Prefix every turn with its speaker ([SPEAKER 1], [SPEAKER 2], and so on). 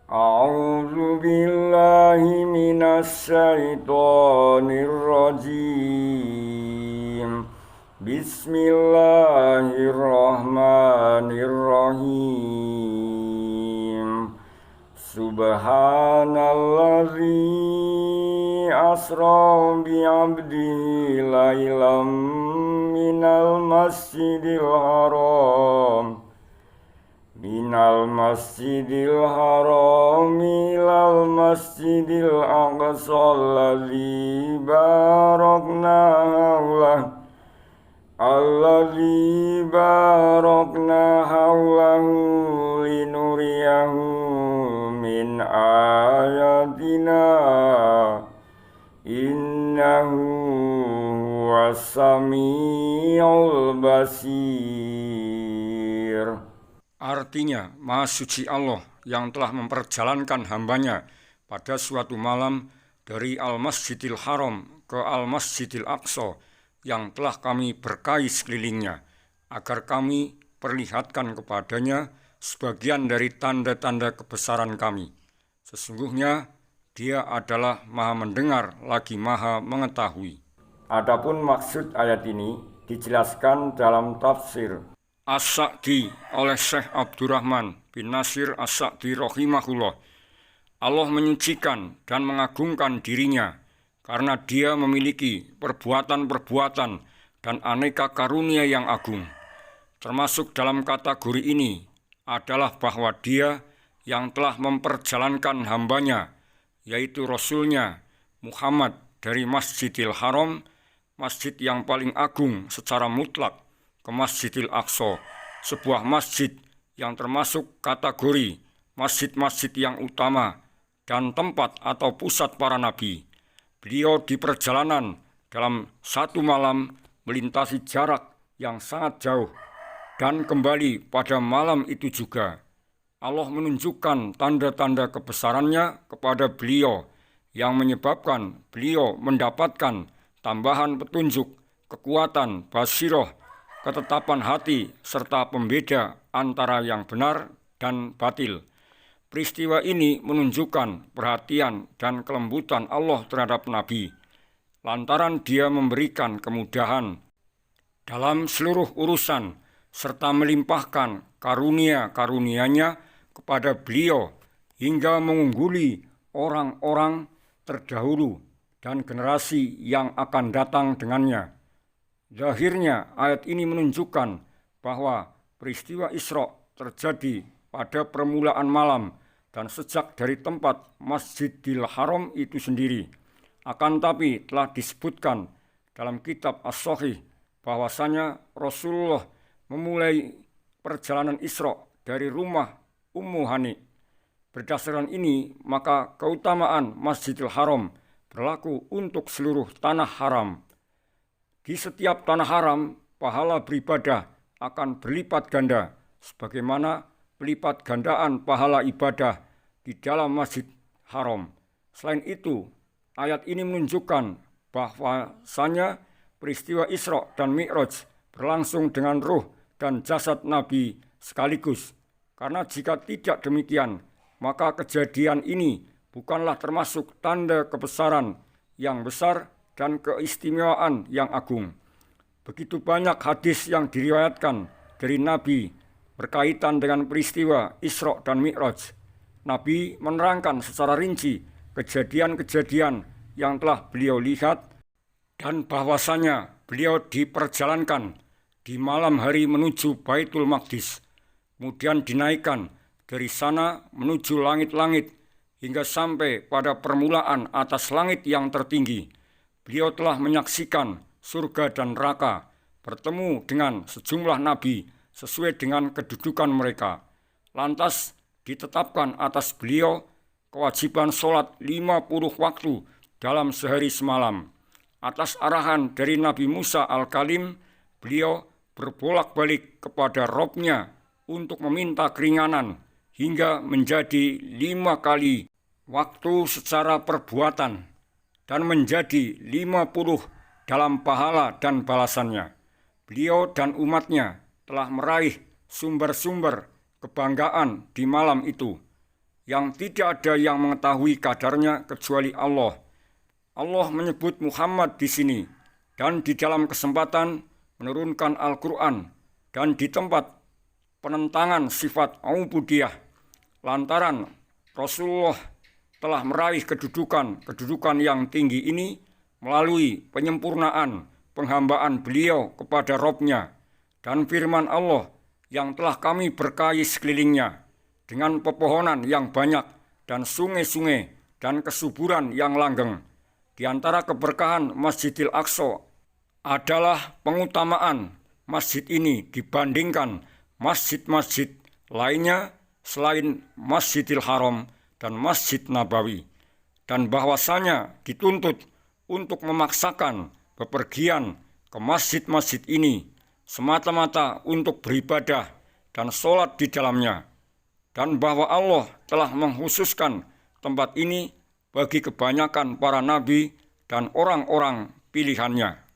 [SPEAKER 1] A'udzu billahi minasy syaithanir rajim. Bismillahirrahmanirrahim. Subhanallazi asra bi'abdihi lailam minal masjidil haram ilal masjidil aqsa alladzi barakna hawlahu linuriyahu min ayatina innahu huwas samiul basir.
[SPEAKER 2] Artinya, Maha Suci Allah yang telah memperjalankan hambanya pada suatu malam dari Al-Masjidil Haram ke Al-Masjidil Aqsa yang telah kami berkahi sekelilingnya, agar kami perlihatkan kepadanya sebagian dari tanda-tanda kebesaran kami. Sesungguhnya Dia adalah Maha mendengar lagi Maha mengetahui.
[SPEAKER 1] Adapun maksud ayat ini dijelaskan dalam tafsir
[SPEAKER 2] As-Sa'di oleh Syekh Abdurrahman bin Nasir As-Sa'di rahimahullah. Allah menyucikan dan mengagungkan dirinya karena Dia memiliki perbuatan-perbuatan dan aneka karunia yang agung. Termasuk dalam kategori ini adalah bahwa Dia yang telah memperjalankan hambanya, yaitu Rasulnya Muhammad, dari Masjidil Haram, masjid yang paling agung secara mutlak, ke Masjidil Aqsa, sebuah masjid yang termasuk kategori masjid-masjid yang utama dan tempat atau pusat para nabi. Beliau di perjalanan dalam satu malam melintasi jarak yang sangat jauh, dan kembali pada malam itu juga Allah menunjukkan tanda-tanda kebesarannya kepada beliau yang menyebabkan beliau mendapatkan tambahan petunjuk, kekuatan, basiroh, ketetapan hati, serta pembeda antara yang benar dan batil. Peristiwa ini menunjukkan perhatian dan kelembutan Allah terhadap Nabi, lantaran Dia memberikan kemudahan dalam seluruh urusan, serta melimpahkan karunia-karunia-Nya kepada beliau hingga mengungguli orang-orang terdahulu dan generasi yang akan datang dengannya. Zahirnya ayat ini menunjukkan bahwa peristiwa Isra terjadi pada permulaan malam dan sejak dari tempat Masjidil Haram itu sendiri. Akan tapi telah disebutkan dalam kitab As-Sahih bahwasanya Rasulullah memulai perjalanan Isra dari rumah Ummu Hani. Berdasarkan ini, maka keutamaan Masjidil Haram berlaku untuk seluruh tanah haram. Di setiap tanah haram, pahala beribadah akan berlipat ganda, sebagaimana pelipat gandaan pahala ibadah di dalam Masjid Haram. Selain itu, ayat ini menunjukkan bahwasanya peristiwa Isra dan Mi'raj berlangsung dengan ruh dan jasad Nabi sekaligus. Karena jika tidak demikian, maka kejadian ini bukanlah termasuk tanda kebesaran yang besar dan keistimewaan yang agung. Begitu banyak hadis yang diriwayatkan dari Nabi berkaitan dengan peristiwa Isra dan Mi'raj. Nabi menerangkan secara rinci kejadian-kejadian yang telah beliau lihat dan bahwasanya beliau diperjalankan di malam hari menuju Baitul Maqdis, kemudian dinaikkan dari sana menuju langit-langit hingga sampai pada permulaan atas langit yang tertinggi. Beliau telah menyaksikan surga dan neraka, bertemu dengan sejumlah nabi sesuai dengan kedudukan mereka. Lantas ditetapkan atas beliau kewajiban sholat 50 waktu dalam sehari semalam. Atas arahan dari Nabi Musa Al-Kalim, beliau berbolak-balik kepada Robnya untuk meminta keringanan hingga menjadi 5 kali waktu secara perbuatan dan menjadi 50 dalam pahala dan balasannya. Beliau dan umatnya telah meraih sumber-sumber kebanggaan di malam itu, yang tidak ada yang mengetahui kadarnya kecuali Allah. Allah menyebut Muhammad di sini dan di dalam kesempatan menurunkan Al-Quran dan di tempat penentangan sifat ubudiyah lantaran Rasulullah telah meraih kedudukan yang tinggi ini melalui penyempurnaan penghambaan beliau kepada Robnya dan firman Allah yang telah kami berkahi sekelilingnya dengan pepohonan yang banyak dan sungai-sungai dan kesuburan yang langgeng. Di antara keberkahan Masjidil Aqsa adalah pengutamaan masjid ini dibandingkan masjid-masjid lainnya selain Masjidil Haram dan Masjid Nabawi, dan bahwasanya dituntut untuk memaksakan bepergian ke masjid-masjid ini semata-mata untuk beribadah dan sholat di dalamnya, dan bahwa Allah telah mengkhususkan tempat ini bagi kebanyakan para nabi dan orang-orang pilihannya.